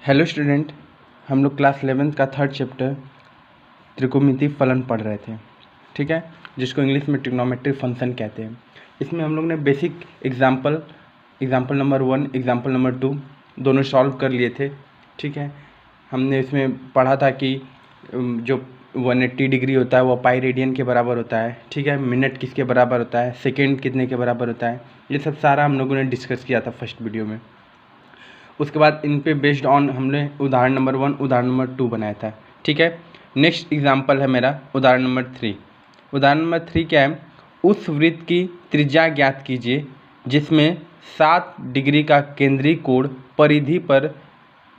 Hello student, हम लोग class 11th का थर्ड चैप्टर त्रिकोणमितीय फलन पढ़ रहे थे। ठीक है, जिसको इंग्लिश में ट्रिग्नोमेट्रिक फंक्शन कहते हैं। इसमें हम लोग ने basic example number 1, example number 2 दोनों सॉल्व कर लिए थे। ठीक है, हमने इसमें पढ़ा था कि जो 180 डिग्री होता है वो पाई रेडियन के बराबर होता है। ठीक है, मिनट किसके बराबर होता है, सेकेंड कितने के बराबर होता है, ये सब सारा हम लोगों ने डिस्कस किया था फर्स्ट वीडियो में। उसके बाद इन पे बेस्ड ऑन हमने उदाहरण नंबर 1, उदाहरण नंबर 2 बनाया था। ठीक है, नेक्स्ट एग्जांपल है मेरा उदाहरण नंबर 3। उदाहरण नंबर 3 क्या है, उस वृत्त की त्रिज्या ज्ञात कीजिए जिसमें 7 डिग्री का केंद्रीय कोण परिधि पर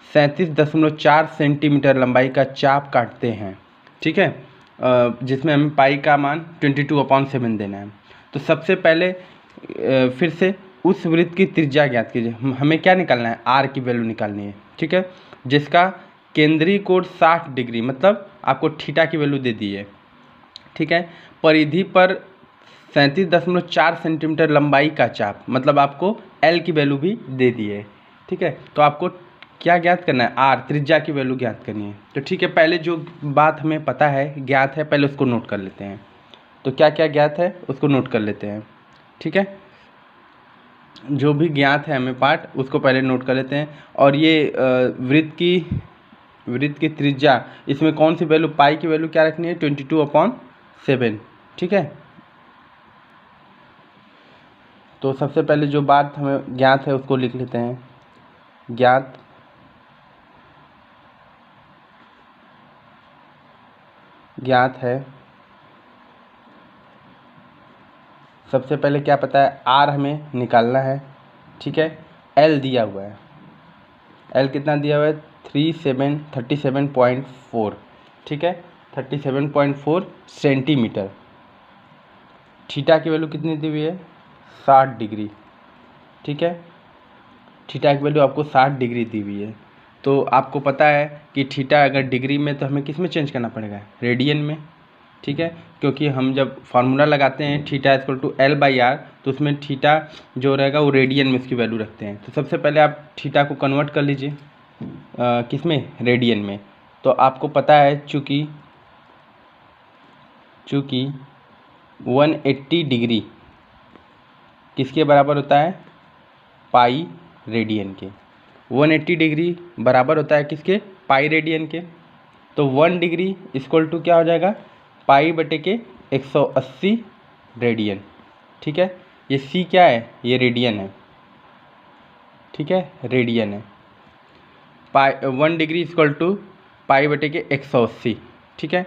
37.4 सेंटीमीटर लंबाई का चाप काटते हैं। ठीक है, जिसमें हमें पाई का मान 22/7 देना है। तो सबसे पहले फिर से उस वृत्त की त्रिज्या ज्ञात कीजिए। हमें क्या निकालना है, आर की वैल्यू निकालनी है। ठीक है, जिसका केंद्रीय कोण 60 डिग्री, मतलब आपको थीटा की वैल्यू दे दी है। ठीक है, परिधि पर 37.4 सेंटीमीटर लंबाई का चाप, मतलब आपको एल की वैल्यू भी दे दी है। ठीक है, तो आपको क्या ज्ञात करना है, आर त्रिज्या की वैल्यू ज्ञात करनी है। तो ठीक है, पहले जो बात हमें पता है, ज्ञात है, पहले उसको नोट कर लेते हैं। तो क्या क्या ज्ञात है उसको नोट कर लेते हैं। ठीक है, जो भी ज्ञात है हमें पार्ट, उसको पहले नोट कर लेते हैं। और ये वृत्त की त्रिज्या, इसमें कौन सी वैल्यू, पाई की वैल्यू क्या रखनी है, 22/7। ठीक है, तो सबसे पहले जो बात हमें ज्ञात है उसको लिख लेते हैं। ज्ञात है, सबसे पहले क्या पता है, आर हमें निकालना है। ठीक है, एल दिया हुआ है, एल कितना दिया हुआ है, 37.4। ठीक है, 37.4 सेंटीमीटर। थीटा की वैल्यू कितनी दी हुई है, 60 डिग्री। ठीक है, थीटा की वैल्यू आपको 60 डिग्री दी हुई है। तो आपको पता है कि थीटा अगर डिग्री में, तो हमें किस में चेंज करना पड़ेगा, रेडियन में। ठीक है, क्योंकि हम जब फार्मूला लगाते हैं थीटा इक्वल टू L/R, तो उसमें थीटा जो रहेगा वो रेडियन में उसकी वैल्यू रखते हैं। तो सबसे पहले आप थीटा को कन्वर्ट कर लीजिए किस में, रेडियन में। तो आपको पता है चूँकि 180 डिग्री किसके बराबर होता है, पाई रेडियन के। 180 डिग्री बराबर होता है किसके, पाई रेडियन के। तो 1 डिग्री इक्वल टू क्या हो जाएगा, पाई बटे के 180 रेडियन। ठीक है, ये सी क्या है, ये रेडियन है। ठीक है, रेडियन है। पाई 1 डिग्री इक्वल टू पाई बटे के 180। ठीक है,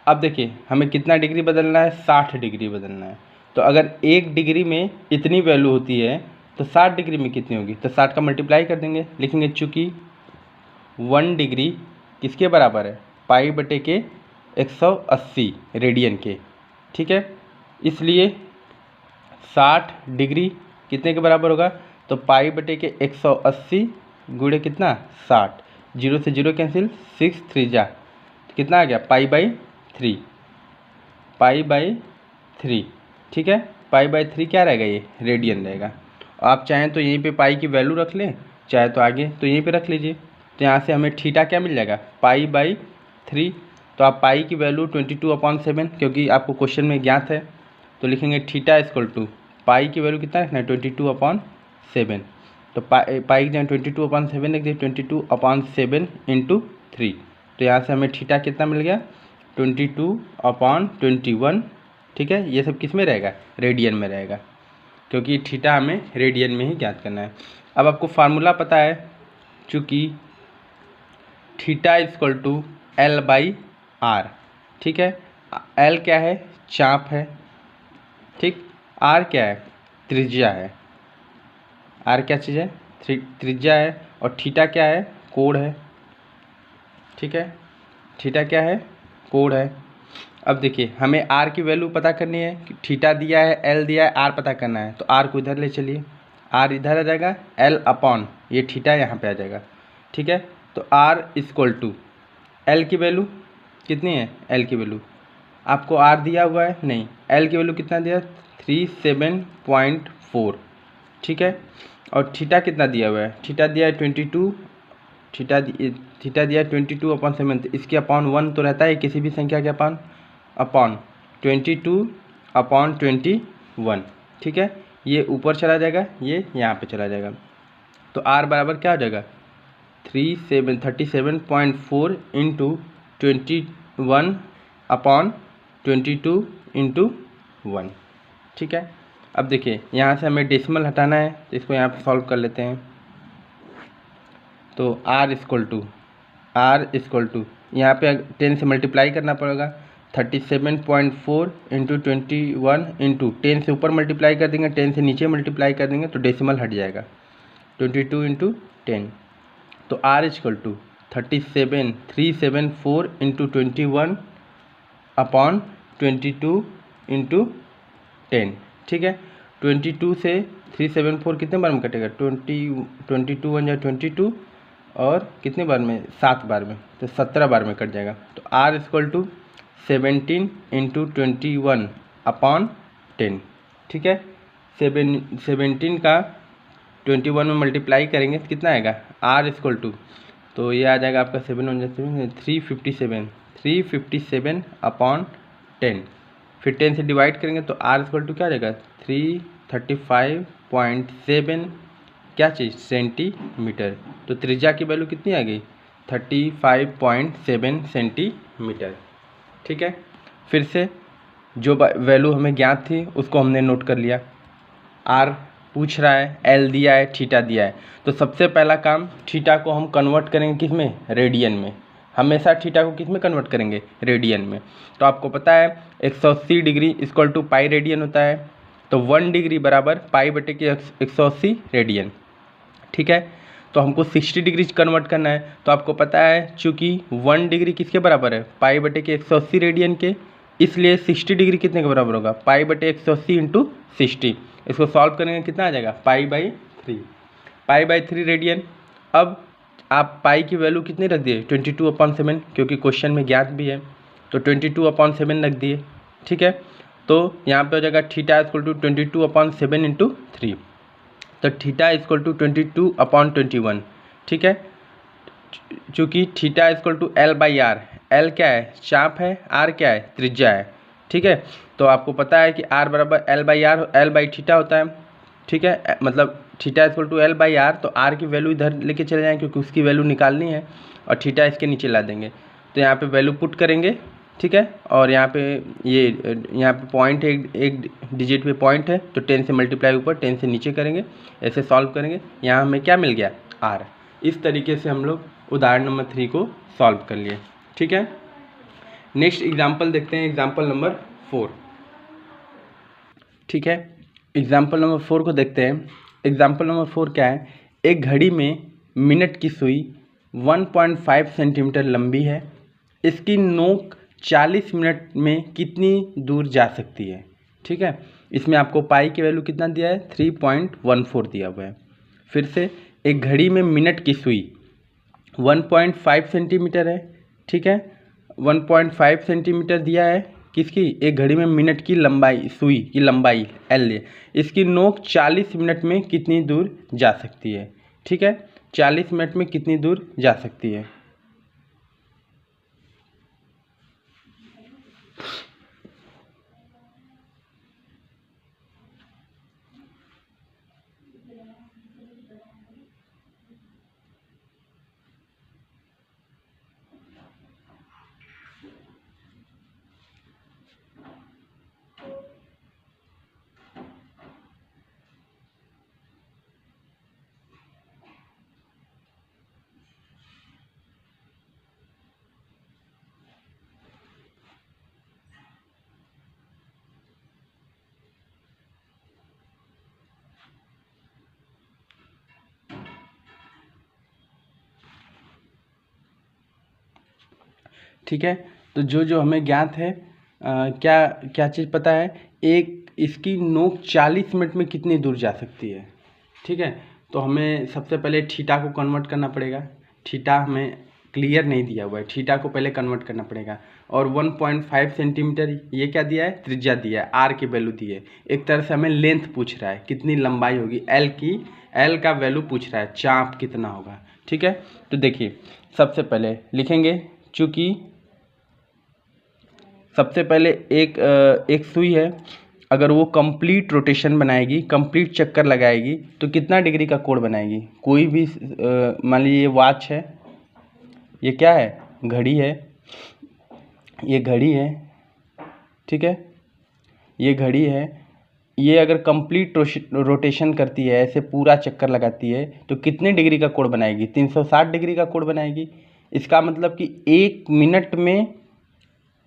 अब देखिए हमें कितना डिग्री बदलना है, 60 डिग्री बदलना है। तो अगर 1 डिग्री में इतनी वैल्यू होती है तो 60 डिग्री में कितनी होगी, तो 60 का मल्टीप्लाई कर देंगे, लिखेंगे चूँकि 1 डिग्री किसके बराबर है, पाई बटे के 180 रेडियन के। ठीक है, इसलिए 60 डिग्री कितने के बराबर होगा, तो पाई बटे के 180 गुणे कितना, 60, 0 से 0 कैंसिल, 6 3 जा, कितना आ गया, पाई/3। ठीक है, पाई/3 क्या रहेगा, ये रेडियन रहेगा। आप चाहें तो यहीं पे पाई की वैल्यू रख लें, चाहे तो आगे तो यहीं पे रख लीजिए। तो यहाँ से हमें थीटा क्या मिल जाएगा, पाई/3। तो आप पाई की वैल्यू 22/7, क्योंकि आपको क्वेश्चन में ज्ञात है, तो लिखेंगे थीटा इक्वल टू, पाई की वैल्यू कितना रखना है, 22/7। तो पाई की जगह 22/7 लिख दिए, 22/7 इंटू 3। तो यहाँ से हमें थीटा कितना मिल गया, 22/21। ठीक है, ये सब किस में रहेगा, रेडियन में रहेगा, क्योंकि थीटा हमें रेडियन में ही ज्ञात करना है। अब आपको फार्मूला पता है, चूँकि थीटा इक्वल टू L/R। ठीक है, L क्या है, चाप है। ठीक, R क्या है, त्रिज्या है। R क्या चीज़ है, त्रिज्या है। और थीटा क्या है, कोण है। ठीक है, थीटा क्या है, कोण है। अब देखिए हमें R की वैल्यू पता करनी है, थीटा दिया है, L दिया है, R पता करना है। तो R को इधर ले चलिए, R इधर आ जाएगा, L अपॉन ये थीटा यहाँ पे आ जाएगा। ठीक है, तो R इक्वल टू L की वैल्यू कितनी है, L की वैल्यू आपको R दिया हुआ है, नहीं, L की वैल्यू कितना दिया, 37.4। ठीक है, और थीटा कितना दिया हुआ है, थीटा दिया है थीटा दिया 22/7, तो इसके अपॉन 1 तो रहता है किसी भी संख्या के अपॉन 22/21, ठीक है। ये ऊपर चला जाएगा, ये यहाँ पे चला जाएगा, तो r बराबर क्या हो जाएगा 37.4 इंटू 21/22 ठीक है। अब देखिए यहाँ से हमें डेसिमल हटाना है, तो इसको यहाँ पे सॉल्व कर लेते हैं। तो r इक्वल टू यहाँ पे 10 से मल्टीप्लाई करना पड़ेगा, 37.4 इंटू 21 इंटू 10 से ऊपर मल्टीप्लाई कर देंगे, 10 से नीचे मल्टीप्लाई कर देंगे तो डेसिमल हट जाएगा, 22 इंटू 10। तो r equal to 374 into 21/22 into 10, ठीक है। 22 से 374 कितने बार में कटेगा, 22 1 या 22 और कितने बार में, 7 बार में, तो 17 बार में कट जाएगा। तो r इक्वल टू 17 इंटू 21/10, ठीक है। 17 का 21 में मल्टीप्लाई करेंगे तो कितना आएगा r इक्वल टू, तो ये आ जाएगा आपका 7 1 357/10, फिर 10 से डिवाइड करेंगे तो r इक्वल टू क्या आ जाएगा 335.7 क्या चीज़ सेंटीमीटर। तो त्रिज्या की वैल्यू कितनी आ गई 35.7 सेंटीमीटर, ठीक है। फिर से जो वैल्यू हमें ज्ञात थी उसको हमने नोट कर लिया। r पूछ रहा है, l दिया है, थीटा दिया है, तो सबसे पहला काम थीटा को हम कन्वर्ट करेंगे किस में, रेडियन में। हमेशा थीटा को किस में कन्वर्ट करेंगे, रेडियन में। तो आपको पता है 180 degree equal to pi radian होता है, तो 1 डिग्री बराबर पाई बटे के 180 रेडियन, ठीक है। तो हमको 60 डिग्री कन्वर्ट करना है, तो आपको पता है चूँकि 1 डिग्री किसके बराबर है, पाई बटे के 180 रेडियन के, इसलिए 60 डिग्री कितने के बराबर होगा, पाई बटे 180 इंटू 60। इसको सॉल्व करेंगे कितना आ जाएगा पाई/3 रेडियन। अब आप पाई की वैल्यू कितनी रख दिए 22/7, क्योंकि क्वेश्चन में ज्ञात भी है, तो 22/7 रख दिए, ठीक है। तो यहाँ पे हो जाएगा थीटा इक्वल टू 22/7 इंटू 3, तो थीटा इक्वल टू 22/21, ठीक है। चूँकि theta equal to l/r, l क्या है चाप है, r क्या है त्रिज्या है, ठीक है। तो आपको पता है कि r बराबर l/r l/थीटा होता है, ठीक है। मतलब थीटा इक्वल टू l/r, तो r की वैल्यू इधर लेके चले जाएंगे क्योंकि उसकी वैल्यू निकालनी है, और थीटा इसके नीचे ला देंगे। तो यहाँ पे वैल्यू पुट करेंगे, ठीक है। और यहाँ पे यहाँ पे पॉइंट है, एक डिजिट पे पॉइंट है, तो 10 से मल्टीप्लाई ऊपर 10 से नीचे करेंगे, ऐसे सॉल्व करेंगे। यहाँ हमें क्या मिल गया r। इस तरीके से हम लोग उदाहरण नंबर 3 को सॉल्व कर लिए, ठीक है। नेक्स्ट एग्जाम्पल देखते हैं, एग्जाम्पल नंबर 4, ठीक है। एग्जाम्पल नंबर 4 को देखते हैं। एग्जाम्पल नंबर 4 क्या है, एक घड़ी में मिनट की सुई 1.5 सेंटीमीटर लंबी है, इसकी नोक 40 मिनट में कितनी दूर जा सकती है, ठीक है। इसमें आपको पाई की वैल्यू कितना दिया है 3.14 दिया हुआ है। फिर से एक घड़ी में मिनट की सुई 1.5 सेंटीमीटर है, ठीक है। 1.5 सेंटीमीटर दिया है किसकी, एक घड़ी में मिनट की लंबाई, सुई की लंबाई l, इसकी नोक 40 मिनट में कितनी दूर जा सकती है, ठीक है। 40 मिनट में कितनी दूर जा सकती है। ठीक है। तो जो हमें ज्ञात है क्या क्या चीज़ पता है, एक इसकी नोक 40 मिनट में कितनी दूर जा सकती है, ठीक है। तो हमें सबसे पहले थीटा को कन्वर्ट करना पड़ेगा। थीटा हमें क्लियर नहीं दिया हुआ है, थीटा को पहले कन्वर्ट करना पड़ेगा। और 1.5 सेंटीमीटर ये क्या दिया है, त्रिज्या दिया है, आर की वैल्यू दी है। एक तरह से हमें लेंथ पूछ रहा है, कितनी लंबाई होगी, एल का वैल्यू पूछ रहा है, चाप कितना होगा। ठीक है, तो देखिए सबसे पहले लिखेंगे, चूँकि सबसे पहले एक सुई है, अगर वो कंप्लीट रोटेशन बनाएगी, कंप्लीट चक्कर लगाएगी, तो कितना डिग्री का कोण बनाएगी। कोई भी मान लीजिए ये वॉच है, ये क्या है, घड़ी है, ये घड़ी है, ठीक है, ये घड़ी है, ये अगर कंप्लीट रोटेशन करती है, ऐसे पूरा चक्कर लगाती है, तो कितने डिग्री का कोण बनाएगी, 360 डिग्री का कोण बनाएगी। इसका मतलब कि 1 मिनट में,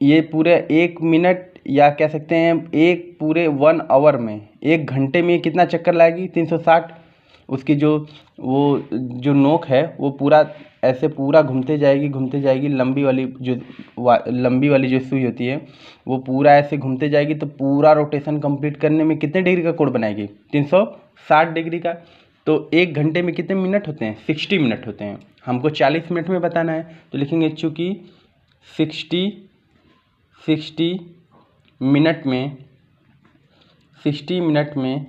ये पूरे 1 मिनट या कह सकते हैं एक पूरे 1 आवर में, 1 घंटे में कितना चक्कर लाएगी, 360। उसकी जो नोक है वो पूरा ऐसे पूरा घूमते जाएगी, लंबी वाली जो सुई होती है वो पूरा ऐसे घूमते जाएगी, तो पूरा रोटेशन कंप्लीट करने में कितने डिग्री का कोण बनाएगी, 360 डिग्री का। तो 1 घंटे में कितने मिनट होते हैं, 60 मिनट होते हैं। हमको 40 मिनट में बताना है, तो लिखेंगे चूँकि 60 मिनट में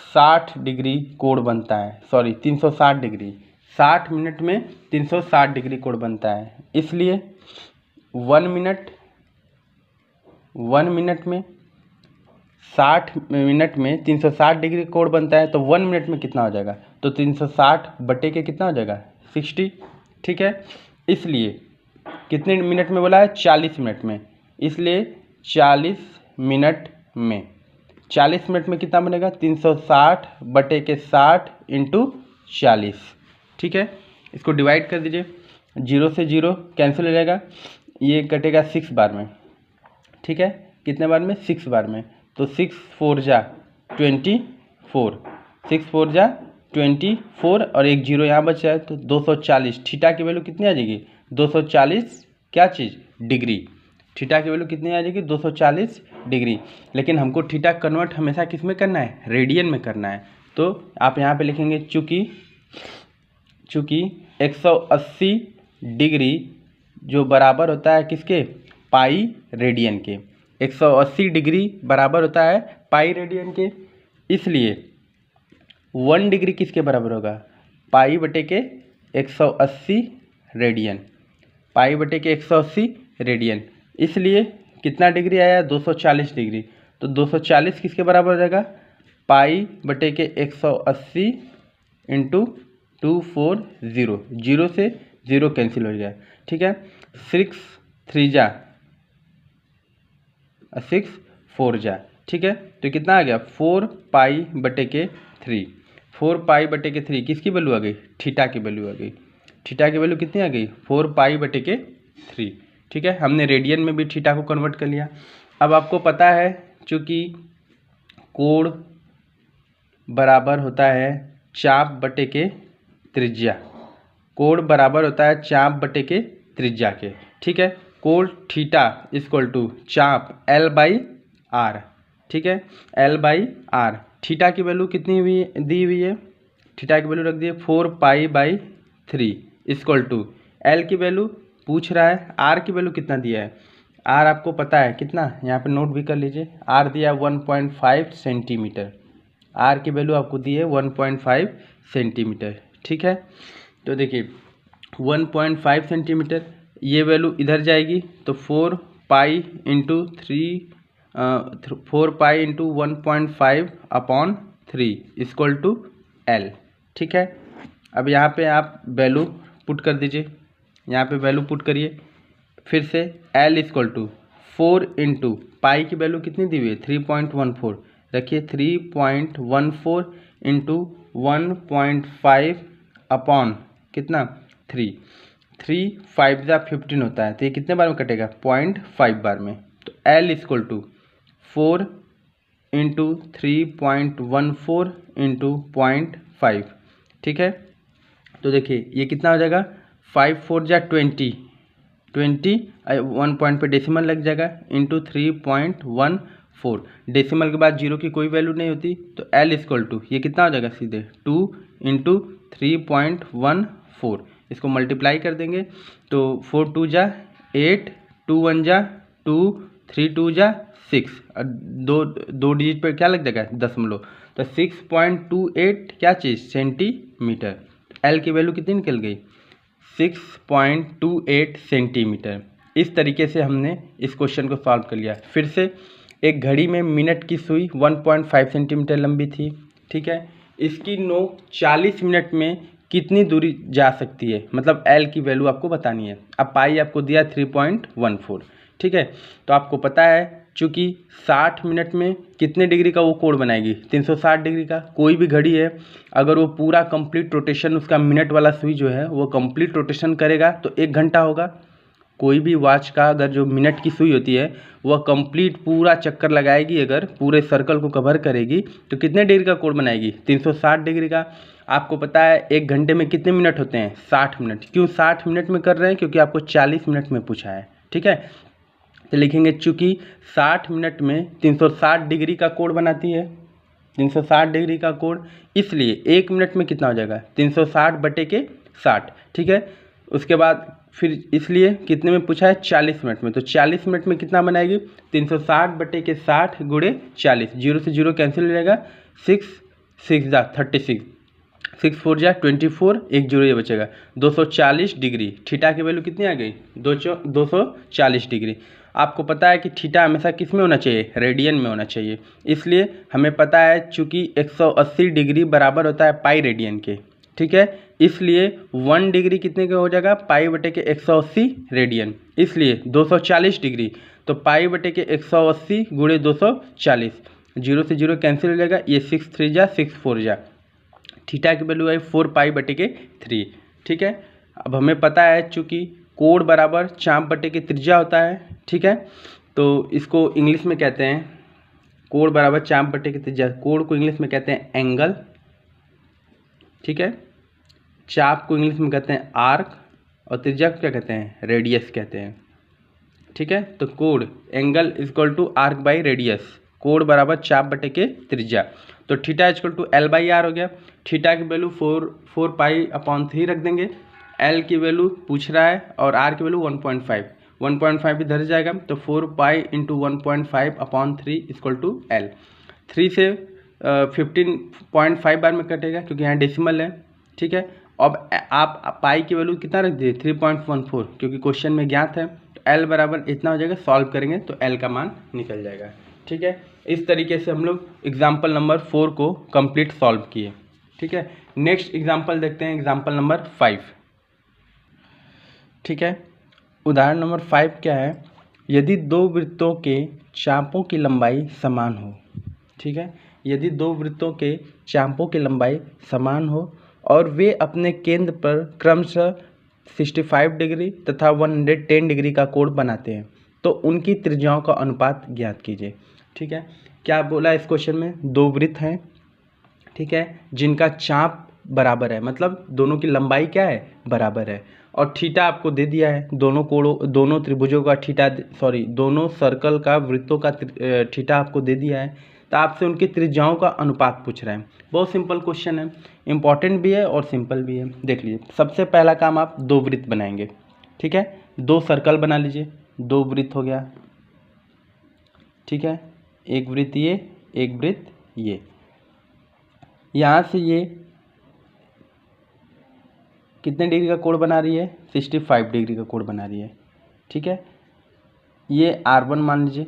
60 डिग्री कोण बनता है, 360 डिग्री, 60 मिनट में 360 डिग्री कोण बनता है। इसलिए 1 मिनट में 60 मिनट में 360 डिग्री कोण बनता है, तो 1 मिनट में कितना हो जाएगा, तो 360 बटे के कितना हो जाएगा, 60। ठीक है, इसलिए कितने मिनट में बोला है, 40 मिनट में, इसलिए 40 मिनट में कितना बनेगा, 360 बटे के 60 इंटू 40। ठीक है, इसको डिवाइड कर दीजिए, 0 से 0 कैंसिल हो जाएगा, ये कटेगा 6 बार में। ठीक है, कितने बार में, 6 बार में, तो 6 4 जा 24, 6 4 जा 24 और एक 0 यहाँ बच जाए, तो 240। थीटा की वैल्यू कितनी आ जाएगी, 240 क्या चीज़, डिग्री। थीटा की वैल्यू कितनी आ जाएगी, 240 डिग्री। लेकिन हमको थीटा कन्वर्ट हमेशा किस में करना है, रेडियन में करना है। तो आप यहाँ पे लिखेंगे चूँकि 180 डिग्री जो बराबर होता है किसके, पाई रेडियन के, 180 डिग्री बराबर होता है पाई रेडियन के। इसलिए 1 डिग्री किसके बराबर होगा, पाई बटे के 180 रेडियन, पाई बटे के 180 रेडियन। इसलिए कितना डिग्री आया, 240 डिग्री, तो 240 किसके बराबर हो जाएगा, पाई बटे के 180 इंटू 240, 0 से 0 कैंसिल हो जाए। ठीक है, 6 3 जा 6 4 जा। ठीक है, तो कितना आ गया, 4 पाई बटे के 3, 4 पाई बटे के 3 किसकी वैल्यू आ गई, थीटा की वैल्यू आ गई। थीटा की वैल्यू कितनी आ गई, 4 पाई बटे के 3। ठीक है, हमने रेडियन में भी थीटा को कन्वर्ट कर लिया। अब आपको पता है चूँकि कोण बराबर होता है चाप बटे के त्रिज्या, कोण बराबर होता है चाप बटे के त्रिज्या के। ठीक है, कोण थीटा इक्वल टू चाप L/R। ठीक है, L/R। थीटा की वैल्यू कितनी दी हुई है, थीटा की वैल्यू रख दिए 4 पाई/3 इक्वल टू L की वैल्यू पूछ रहा है, R की वैल्यू कितना दिया है, R आपको पता है कितना, यहाँ पे नोट भी कर लीजिए, R दिया 1.5 सेंटीमीटर, R की वैल्यू आपको दी है 1.5 सेंटीमीटर। ठीक है, तो देखिए 1.5 सेंटीमीटर, ये वैल्यू इधर जाएगी, तो 4 pi into 1.5 equal to L। ठीक है, अब यहाँ पे आप वैल्यू पुट कर दीजिए, यहाँ पे वैल्यू पुट करिए, फिर से L equal to 4 into pi की वैल्यू कितनी दी हुई है, 3.14 रखिए, 3.14 इंटू 1.5 अपॉन कितना 3 5 जा 15 होता है, तो ये कितने बार में कटेगा, 0.5 बार में। तो L equal to 4 into 3.14 into 0.5। ठीक है, तो देखिए ये कितना हो जाएगा, 5 4 जा 20, 1 पॉइंट पे डेसिमल लग जाएगा, इंटू 3.14। डेसिमल के बाद 0 की कोई वैल्यू नहीं होती, तो L इक्वल टू ये कितना हो जाएगा सीधे 2 इंटू 3.14 इसको मल्टीप्लाई कर देंगे तो 4 2 जा 8, 2 1 जा 2, 3 2 जा 6, और दो डिजिट पर क्या लग जाएगा दशमलव, तो 6.28 क्या चीज़ सेंटीमीटर। एल की वैल्यू कितनी निकल गई 6.28 सेंटीमीटर। इस तरीके से हमने इस क्वेश्चन को सॉल्व कर लिया। फिर से एक घड़ी में मिनट की सुई 1.5 सेंटीमीटर लंबी थी, ठीक है। इसकी नोक 40 मिनट में कितनी दूरी जा सकती है, मतलब एल की वैल्यू आपको बतानी है। अब पाई आपको दिया 3.14, ठीक है। तो आपको पता है चूँकि 60 मिनट में कितने डिग्री का वो कोण बनाएगी 360 डिग्री का। कोई भी घड़ी है अगर वो पूरा कंप्लीट रोटेशन उसका मिनट वाला सुई जो है वो कंप्लीट रोटेशन करेगा तो 1 घंटा होगा। कोई भी वॉच का अगर जो मिनट की सुई होती है वह कंप्लीट पूरा चक्कर लगाएगी, अगर पूरे सर्कल को कवर करेगी तो कितने डिग्री का कोण बनाएगी 360 डिग्री का। आपको पता है 1 घंटे में कितने मिनट होते हैं 60 मिनट। क्यों 60 मिनट में कर रहे हैं, क्योंकि आपको 40 मिनट में पूछा है, ठीक है। तो लिखेंगे चूँकि 60 मिनट में 360 डिग्री का कोण बनाती है, 360 डिग्री का कोण, इसलिए 1 मिनट में कितना हो जाएगा 360 बटे के 60, ठीक है। उसके बाद फिर इसलिए कितने में पूछा है 40 मिनट में, तो 40 मिनट में कितना बनाएगी 360 बटे के 60 गुणे 40, 0 से 0 कैंसिल हो जाएगा, 6 6 जा 36, 6 4 जा 24, 1 0 ये बचेगा 240 डिग्री। थीटा की वैल्यू कितनी आ गई 240 डिग्री। आपको पता है कि थीटा हमेशा किस में होना चाहिए रेडियन में होना चाहिए, इसलिए हमें पता है चूँकि 180 डिग्री बराबर होता है पाई रेडियन के, ठीक है। इसलिए 1 डिग्री कितने का हो जाएगा पाई बटे के 180 रेडियन, इसलिए 240 डिग्री, तो पाई बटे के 180 गुणे 240, 0 से 0 कैंसिल हो जाएगा, ये 6 3 जा 6 4 जा, थीटा की वैल्यू है 4 पाई बटे के 3, ठीक है। अब हमें पता है चूँकि कोण बराबर चाप बटे के त्रिज्या होता है, ठीक है। तो इसको इंग्लिश में कहते हैं कोण बराबर चाप बटे के त्रिज्या, कोण को इंग्लिश में कहते हैं एंगल, ठीक है। चाप को इंग्लिश में कहते हैं आर्क और त्रिज्या को क्या कहते हैं रेडियस कहते हैं, ठीक है। तो कोण angle equal to arc by radius, कोण बराबर चाप बटे के त्रिज्या, तो theta equal to L by R हो गया। थीटा की वैल्यू 4 पाई अपॉन 3 रख देंगे, एल की वैल्यू पूछ रहा है और आर की वैल्यू 1.5 इधर जाएगा, तो 4 pi into 1.5 upon 3 equal to L. 3 से 15.5 बार में कटेगा क्योंकि यहाँ डेसिमल है, ठीक है। अब आप पाई की वैल्यू कितना रख दिए 3.14, क्योंकि क्वेश्चन में ज्ञात है, तो एल बराबर इतना हो जाएगा, सॉल्व करेंगे तो एल का मान निकल जाएगा, ठीक है। इस तरीके से हम लोग एग्जाम्पल नंबर 4 को कंप्लीट सॉल्व किए, ठीक है। नेक्स्ट एग्जाम्पल देखते हैं, एग्जाम्पल नंबर 5, ठीक है। उदाहरण नंबर 5 क्या है, यदि दो वृत्तों के चापों की लंबाई समान हो, ठीक है। यदि दो वृत्तों के चापों की लंबाई समान हो और वे अपने केंद्र पर क्रमशः 65 डिग्री तथा 110 डिग्री का कोण बनाते हैं तो उनकी त्रिज्याओं का अनुपात ज्ञात कीजिए, ठीक है। क्या बोला इस क्वेश्चन में, दो वृत्त हैं, ठीक है, जिनका चाप बराबर है, मतलब दोनों की लंबाई क्या है बराबर है, और थीटा आपको दे दिया है, दोनों त्रिभुजों का थीटा, दोनों सर्कल का वृत्तों का थीटा आपको दे दिया है, तो आपसे उनकी त्रिज्याओं का अनुपात पूछ रहे हैं। बहुत सिंपल क्वेश्चन है, इंपॉर्टेंट भी है और सिंपल भी है। देख लीजिए, सबसे पहला काम आप दो वृत्त बनाएंगे, ठीक है। दो सर्कल बना लीजिए, दो वृत्त हो गया, ठीक है। एक वृत्त ये, एक वृत्त ये, यहाँ से ये कितने डिग्री का कोण बना रही है 65 डिग्री का कोण बना रही है, ठीक है। ये R1 मान लीजिए,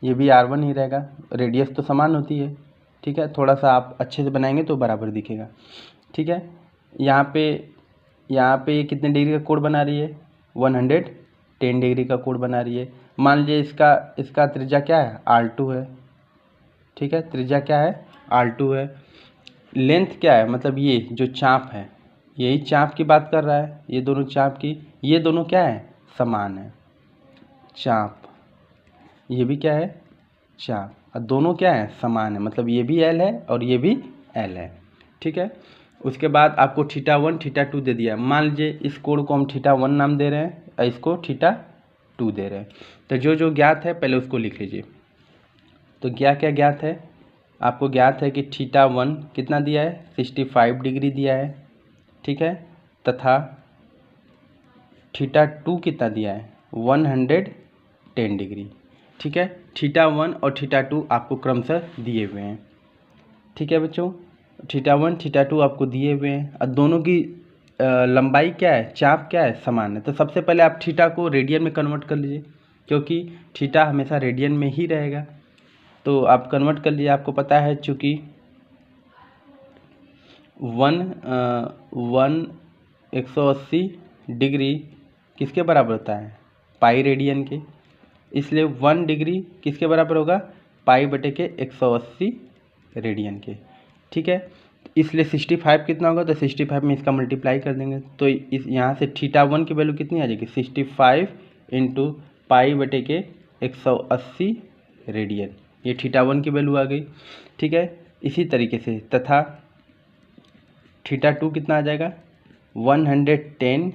ये भी R1 ही रहेगा, रेडियस तो समान होती है, ठीक है। थोड़ा सा आप अच्छे से बनाएंगे तो बराबर दिखेगा, ठीक है। यहाँ पे कितने डिग्री का कोण बना रही है 110 डिग्री का कोण बना रही है। मान लीजिए इसका त्रिज्या क्या है R2 है, ठीक है, त्रिज्या क्या है R2 है। लेंथ क्या है, मतलब ये जो चाप है, यही चाप की बात कर रहा है, ये दोनों चाप की, ये दोनों क्या है समान है चाप, ये भी क्या है चाप, और दोनों क्या है समान है, मतलब ये भी L है और ये भी L है, ठीक है। उसके बाद आपको θ1 θ2 दे दिया। मान लीजिए इस कोण को हम θ1 नाम दे रहे हैं और इसको θ2 दे रहे हैं, तो जो जो ज्ञात है पहले उसको लिख लीजिए। तो क्या क्या ज्ञात है, आपको ज्ञात है कि θ1 कितना दिया है 65 डिग्री दिया है, ठीक है, तथा θ2 कितना दिया है 110 डिग्री। ठीक है, θ1 और θ2 आपको क्रमशः दिए हुए हैं। ठीक है बच्चों, θ1 θ2 आपको दिए हुए हैं और दोनों की लंबाई क्या है, चाप क्या है, समान है। तो सबसे पहले आप थीटा को रेडियन में कन्वर्ट कर लीजिए, क्योंकि थीटा हमेशा रेडियन में ही रहेगा। तो आप कन्वर्ट कर लीजिए, आपको पता है चूँकि 180 डिग्री किसके बराबर होता है, पाई रेडियन के, इसलिए 1 डिग्री किसके बराबर होगा, पाई बटे के 180 रेडियन के। ठीक है, इसलिए 65 कितना होगा, तो 65 में इसका मल्टीप्लाई कर देंगे। तो इस यहाँ से θ1 की वैल्यू कितनी आ जाएगी, 65 इंटू पाई बटे के 180 रेडियन, ये θ1 की वैल्यू आ गई। ठीक है, इसी तरीके से तथा θ2 कितना आ जाएगा 110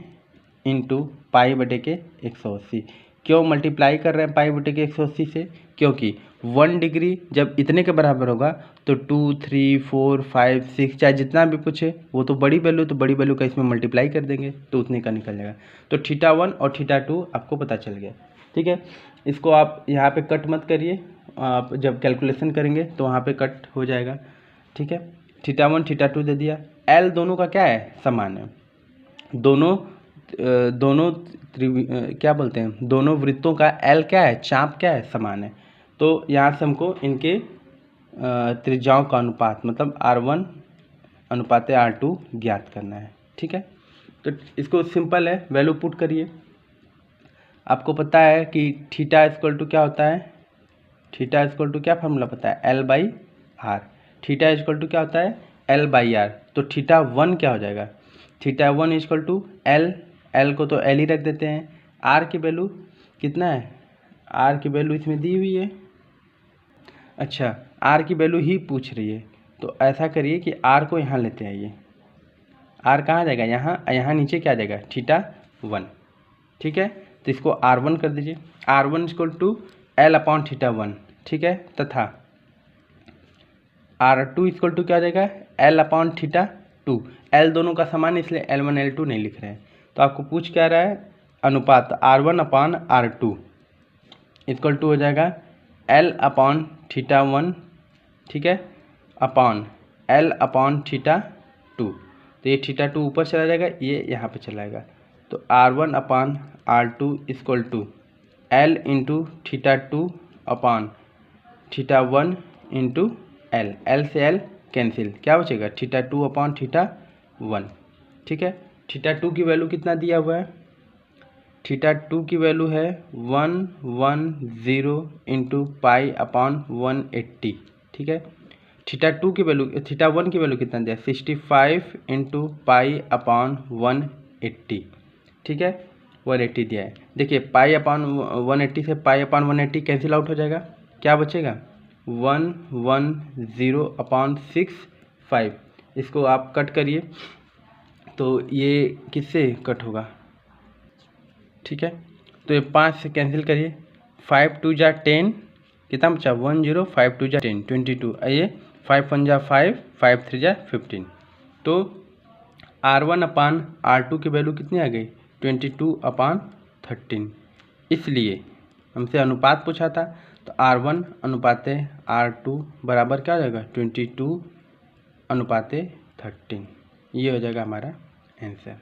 इंटू पाई बटे के 180। क्यों मल्टीप्लाई कर रहे हैं पाई बटे के 180 से, क्योंकि 1 डिग्री जब इतने के बराबर होगा तो 2, 3, 4, 5, 6 चाहे जितना भी कुछ है वो तो बड़ी वैल्यू, तो बड़ी वैल्यू का इसमें मल्टीप्लाई कर देंगे तो उतने का निकल जाएगा। तो θ1 और θ2 आपको पता चल गया। ठीक है, इसको आप यहाँ पे कट मत करिए, आप जब कैलकुलेशन करेंगे तो वहाँ पे कट हो जाएगा। ठीक है, θ1 θ2 दे दिया, एल दोनों का क्या है, समान है। दोनों क्या बोलते हैं, दोनों वृत्तों का एल क्या है, चाप क्या है, समान है। तो यहाँ से हमको इनके त्रिज्याओं का अनुपात मतलब R1 अनुपात R2 ज्ञात करना है। ठीक है, तो इसको सिंपल है, वैल्यू पुट करिए। आपको पता है कि थीटा इक्वल टू क्या होता है, थीटा इक्वल टू क्या फार्मूला पता है, L/R। थीटा इक्वल टू क्या होता है, L/R। तो θ1 क्या हो जाएगा, θ1 इक्वल टू L को तो L ही रख देते हैं। R की वैल्यू कितना है, R की वैल्यू इसमें दी हुई है। अच्छा, R की वैल्यू ही पूछ रही है, तो ऐसा करिए कि R को यहाँ लेते आइए। R कहाँ जाएगा, यहाँ नीचे क्या जाएगा, θ1। ठीक है, तो इसको R1 कर दीजिए, R1 इक्वल टू L/θ1। ठीक है, तथा R2 इक्वल टू क्या जाएगा, L/θ2। L दोनों का समान इसलिए L1 L2 नहीं लिख रहे हैं। तो आपको पूछ क्या रहा है, अनुपात R1/R2 इक्वल टू हो जाएगा L/θ1। ठीक है, अपॉन L/θ2। तो ये θ2 ऊपर चला जाएगा, ये यहाँ पे चला जाएगा। तो R1/R2 equal to L into θ2 upon θ1 into L। L से L कैंसिल, क्या बचेगा, θ2 अपॉन θ1। ठीक है, θ2 की वैल्यू कितना दिया हुआ है, θ2 की वैल्यू है 110 इंटू पाई अपॉन 180। ठीक है, θ1 की वैल्यू कितना दिया, 65 इंटू पाई अपॉन 180। ठीक है, 180 दिया है। देखिए पाई अपॉन 180 से पाई अपॉन 180 कैंसिल आउट हो जाएगा, क्या बचेगा 110 अपॉन 65। इसको आप कट करिए तो ये किससे कट होगा। ठीक है, तो ये 5 से कैंसिल करिए, 5 2 जा 10 कितना बचा 10, 5 2 जा 10 22, आइए 5 1 जा 5, 5 3 जा 15। तो R1/R2 की वैल्यू कितनी आ गई, 22/13। इसलिए हमसे अनुपात पूछा था, तो R1 अनुपात R2 बराबर क्या हो जाएगा, 22/13। ये हो जाएगा हमारा आंसर।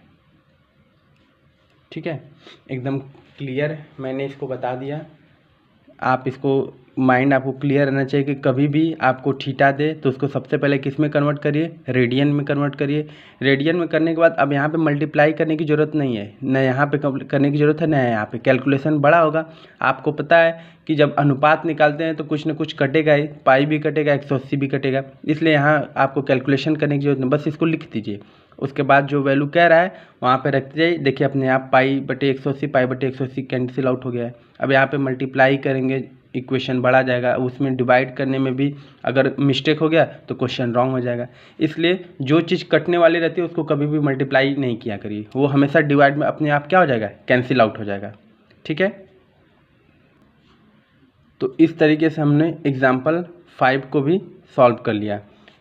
ठीक है, एकदम क्लियर मैंने इसको बता दिया। आप इसको माइंड आपको क्लियर रहना चाहिए कि कभी भी आपको थीटा दे तो उसको सबसे पहले किस में कन्वर्ट करिए, रेडियन में कन्वर्ट करिए। रेडियन में करने के बाद अब यहाँ पे मल्टीप्लाई करने की ज़रूरत नहीं है, न यहाँ पे करने की ज़रूरत है, न यहाँ पे। कैलकुलेशन बड़ा होगा, आपको पता है कि जब अनुपात निकालते हैं तो कुछ न कुछ कटेगा ही, पाई भी कटेगा, 180 भी कटेगा, इसलिए यहाँ आपको कैलकुलेशन करने की जरूरत नहीं, बस इसको लिख दीजिए। उसके बाद जो वैल्यू कह रहा है वहाँ पे रखते जाइए, देखिए अपने आप पाई बटे 180 पाई बटे 180 कैंसिल आउट हो गया है। अब यहाँ पे मल्टीप्लाई करेंगे, इक्वेशन बढ़ा जाएगा, उसमें डिवाइड करने में भी अगर मिस्टेक हो गया तो क्वेश्चन रॉन्ग हो जाएगा। इसलिए जो चीज़ कटने वाली रहती है उसको कभी भी मल्टीप्लाई नहीं किया करिए, वो हमेशा डिवाइड में अपने आप क्या हो जाएगा, कैंसिल आउट हो जाएगा। ठीक है, तो इस तरीके से हमने एग्जाम्पल 5 को भी सॉल्व कर लिया,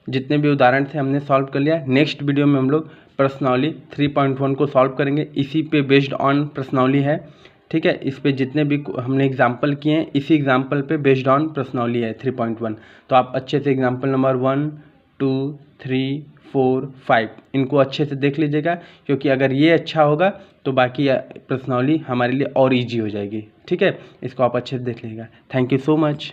जितने भी उदाहरण थे हमने सॉल्व कर लिया। नेक्स्ट वीडियो में हम लोग प्रश्नावली 3.1 को सॉल्व करेंगे। इसी पे बेस्ड ऑन प्रश्नावली है, ठीक है। इस पे जितने भी हमने एग्जाम्पल किए हैं इसी एग्जाम्पल पे बेस्ड ऑन प्रश्नावली है 3.1। तो आप अच्छे से एग्जाम्पल नंबर 1, 2, 3, 4, 5 इनको अच्छे से देख लीजिएगा, क्योंकि अगर ये अच्छा होगा तो बाकी प्रश्नावली हमारे लिए और ईजी हो जाएगी, ठीक है। इसको आप अच्छे से देख लीजिएगा। Thank you so much.